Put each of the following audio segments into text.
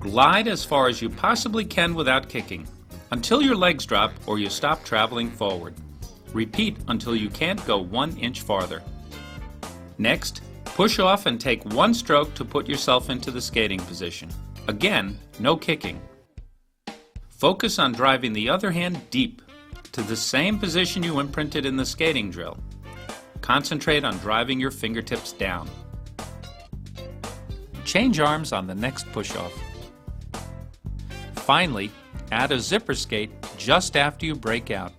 Glide as far as you possibly can without kicking, until your legs drop or you stop traveling forward. Repeat until you can't go 1 inch farther. Next, push off and take 1 stroke to put yourself into the skating position. Again, no kicking. Focus on driving the other hand deep to the same position you imprinted in the skating drill. Concentrate on driving your fingertips down. Change arms on the next push-off. Finally, add a zipper skate just after you break out.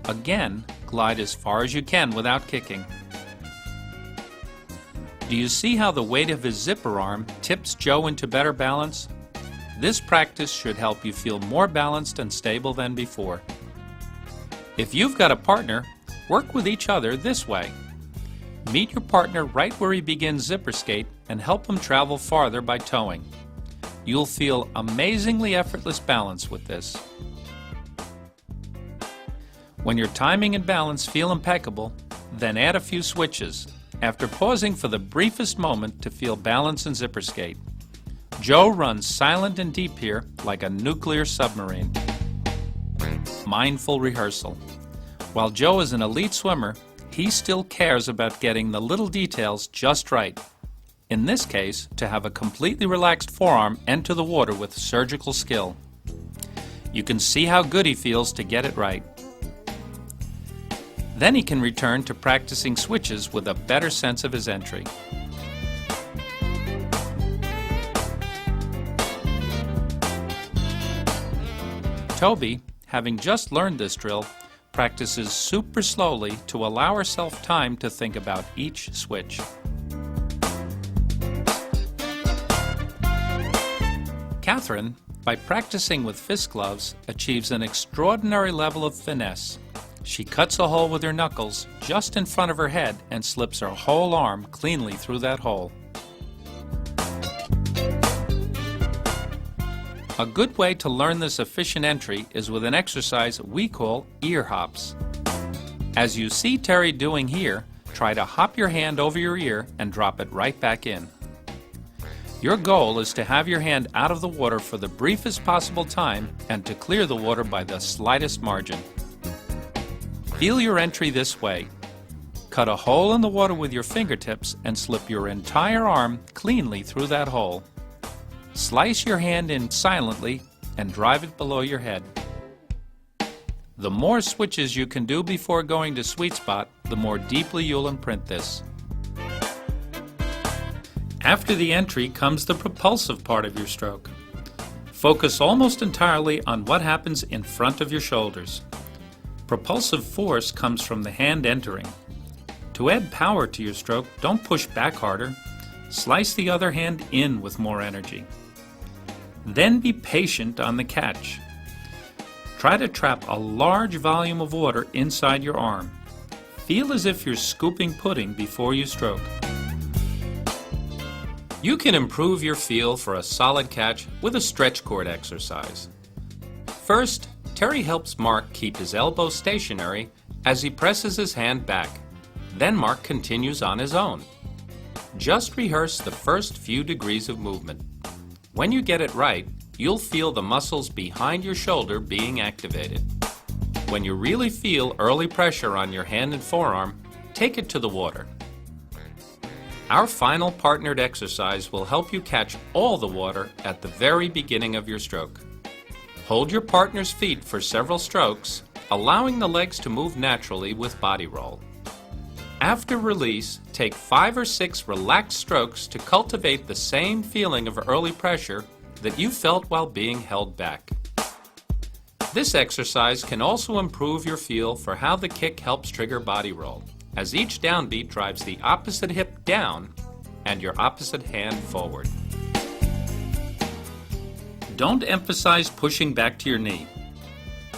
Again, glide as far as you can without kicking. Do you see how the weight of his zipper arm tips Joe into better balance? This practice should help you feel more balanced and stable than before. If you've got a partner, work with each other this way. Meet your partner right where he begins zipper skate and help him travel farther by towing. You'll feel amazingly effortless balance with this. When your timing and balance feel impeccable, then add a few switches, after pausing for the briefest moment to feel balance in zipper skate. Joe runs silent and deep here like a nuclear submarine. Mindful rehearsal. While Joe is an elite swimmer, he still cares about getting the little details just right. In this case, to have a completely relaxed forearm enter the water with surgical skill. You can see how good he feels to get it right. Then he can return to practicing switches with a better sense of his entry. Toby, having just learned this drill, practices super slowly to allow herself time to think about each switch. Catherine, by practicing with fist gloves, achieves an extraordinary level of finesse. She cuts a hole with her knuckles just in front of her head and slips her whole arm cleanly through that hole. A good way to learn this efficient entry is with an exercise we call ear hops. As you see Terry doing here, try to hop your hand over your ear and drop it right back in. Your goal is to have your hand out of the water for the briefest possible time and to clear the water by the slightest margin. Feel your entry this way. Cut a hole in the water with your fingertips and slip your entire arm cleanly through that hole. Slice your hand in silently and drive it below your head. The more switches you can do before going to sweet spot, the more deeply you'll imprint this. After the entry comes the propulsive part of your stroke. Focus almost entirely on what happens in front of your shoulders. Propulsive force comes from the hand entering. To add power to your stroke, don't push back harder. Slice the other hand in with more energy. Then be patient on the catch. Try to trap a large volume of water inside your arm. Feel as if you're scooping pudding before you stroke. You can improve your feel for a solid catch with a stretch cord exercise. First, Terry helps Mark keep his elbow stationary as he presses his hand back. Then Mark continues on his own. Just rehearse the first few degrees of movement. When you get it right, you'll feel the muscles behind your shoulder being activated. When you really feel early pressure on your hand and forearm, take it to the water. Our final partnered exercise will help you catch all the water at the very beginning of your stroke. Hold your partner's feet for several strokes, allowing the legs to move naturally with body roll. After release, take 5 or 6 relaxed strokes to cultivate the same feeling of early pressure that you felt while being held back. This exercise can also improve your feel for how the kick helps trigger body roll, as each downbeat drives the opposite hip down and your opposite hand forward. Don't emphasize pushing back to your knee.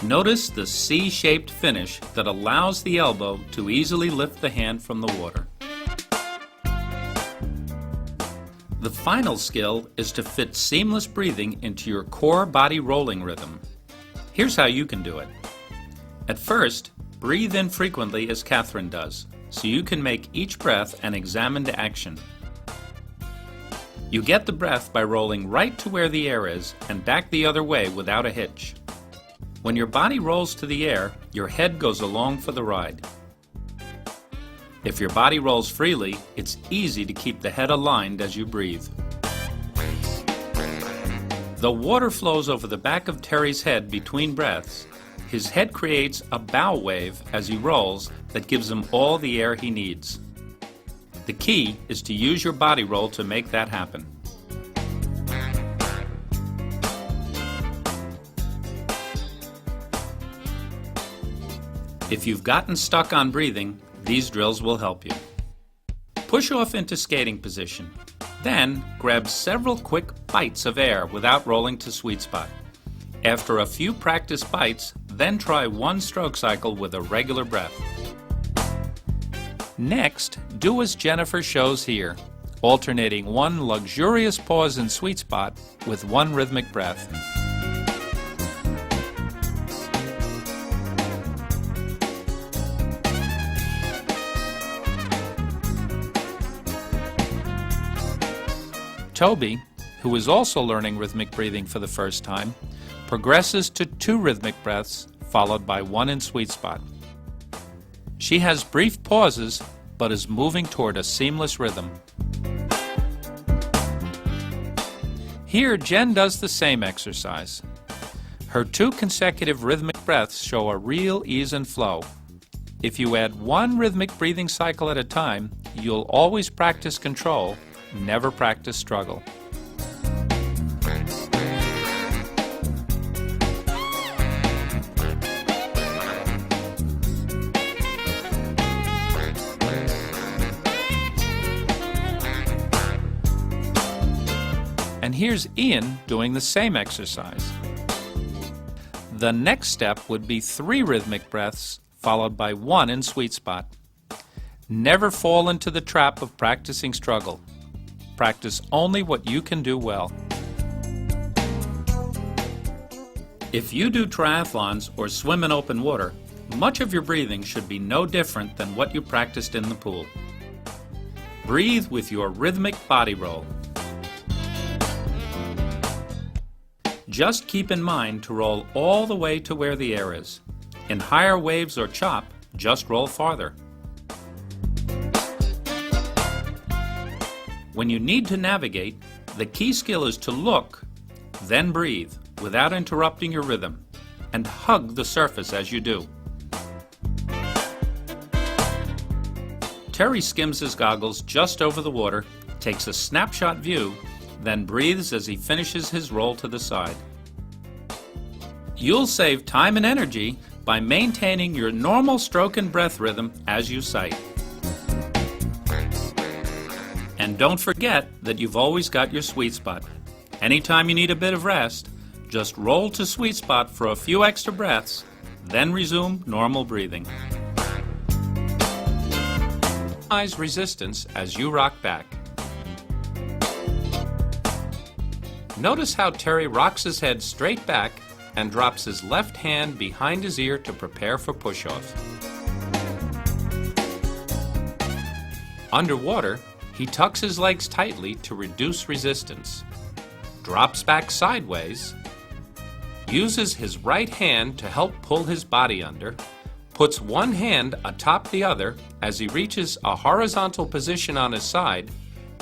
Notice the C-shaped finish that allows the elbow to easily lift the hand from the water. The final skill is to fit seamless breathing into your core body rolling rhythm. Here's how you can do it. At first, breathe in frequently as Catherine does, so you can make each breath an examined action. You get the breath by rolling right to where the air is and back the other way without a hitch. When your body rolls to the air, your head goes along for the ride. If your body rolls freely, it's easy to keep the head aligned as you breathe. Though water flows over the back of Terry's head between breaths, his head creates a bow wave as he rolls that gives him all the air he needs. The key is to use your body roll to make that happen. If you've gotten stuck on breathing, these drills will help you. Push off into skating position. Then, grab several quick bites of air without rolling to sweet spot. After a few practice bites, then try one stroke cycle with a regular breath. Next, do as Jennifer shows here, alternating one luxurious pause in sweet spot with one rhythmic breath. Toby, who is also learning rhythmic breathing for the first time, progresses to 2 rhythmic breaths followed by 1 in sweet spot. She has brief pauses but is moving toward a seamless rhythm. Here, Jen does the same exercise. Her 2 consecutive rhythmic breaths show a real ease and flow. If you add 1 rhythmic breathing cycle at a time, you'll always practice control, never practice struggle. And here's Ian doing the same exercise. The next step would be 3 rhythmic breaths followed by 1 in sweet spot. Never fall into the trap of practicing struggle. Practice only what you can do well. If you do triathlons or swim in open water, much of your breathing should be no different than what you practiced in the pool. Breathe with your rhythmic body roll. Just keep in mind to roll all the way to where the air is. In higher waves or chop, just roll farther. When you need to navigate, the key skill is to look, then breathe, without interrupting your rhythm, and hug the surface as you do. Terry skims his goggles just over the water, takes a snapshot view, then breathes as he finishes his roll to the side. You'll save time and energy by maintaining your normal stroke and breath rhythm as you sight. And don't forget that you've always got your sweet spot. Anytime you need a bit of rest, just roll to sweet spot for a few extra breaths, then resume normal breathing. Minimize resistance as you rock back. Notice how Terry rocks his head straight back and drops his left hand behind his ear to prepare for push-off. Underwater, he tucks his legs tightly to reduce resistance, drops back sideways, uses his right hand to help pull his body under, puts one hand atop the other as he reaches a horizontal position on his side,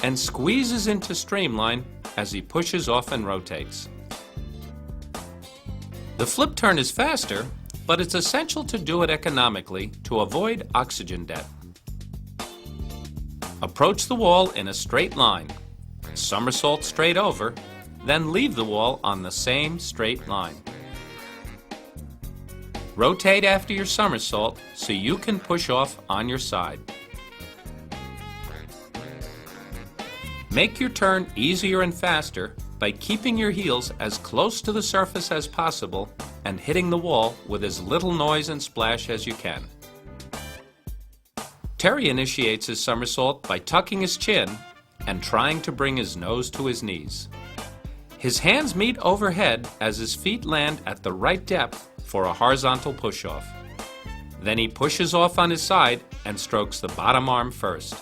and squeezes into streamline as he pushes off and rotates. The flip turn is faster, but it's essential to do it economically to avoid oxygen debt. Approach the wall in a straight line, somersault straight over, then leave the wall on the same straight line. Rotate after your somersault so you can push off on your side. Make your turn easier and faster by keeping your heels as close to the surface as possible and hitting the wall with as little noise and splash as you can. Terry initiates his somersault by tucking his chin and trying to bring his nose to his knees. His hands meet overhead as his feet land at the right depth for a horizontal push-off. Then he pushes off on his side and strokes the bottom arm first.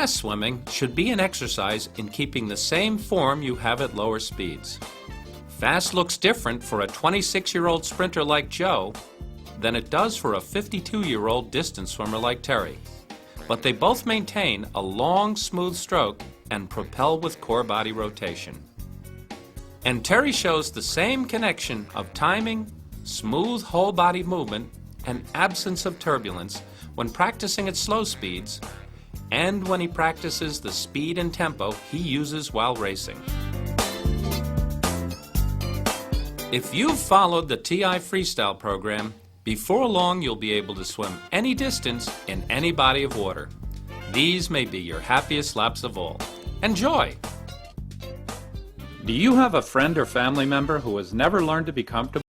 Fast swimming should be an exercise in keeping the same form you have at lower speeds. Fast looks different for a 26-year-old sprinter like Joe than it does for a 52-year-old distance swimmer like Terry. But they both maintain a long, smooth stroke and propel with core body rotation. And Terry shows the same connection of timing, smooth whole body movement, and absence of turbulence when practicing at slow speeds and when he practices the speed and tempo he uses while racing. If you've followed the TI Freestyle program, before long you'll be able to swim any distance in any body of water. These may be your happiest laps of all. Enjoy! Do you have a friend or family member who has never learned to be comfortable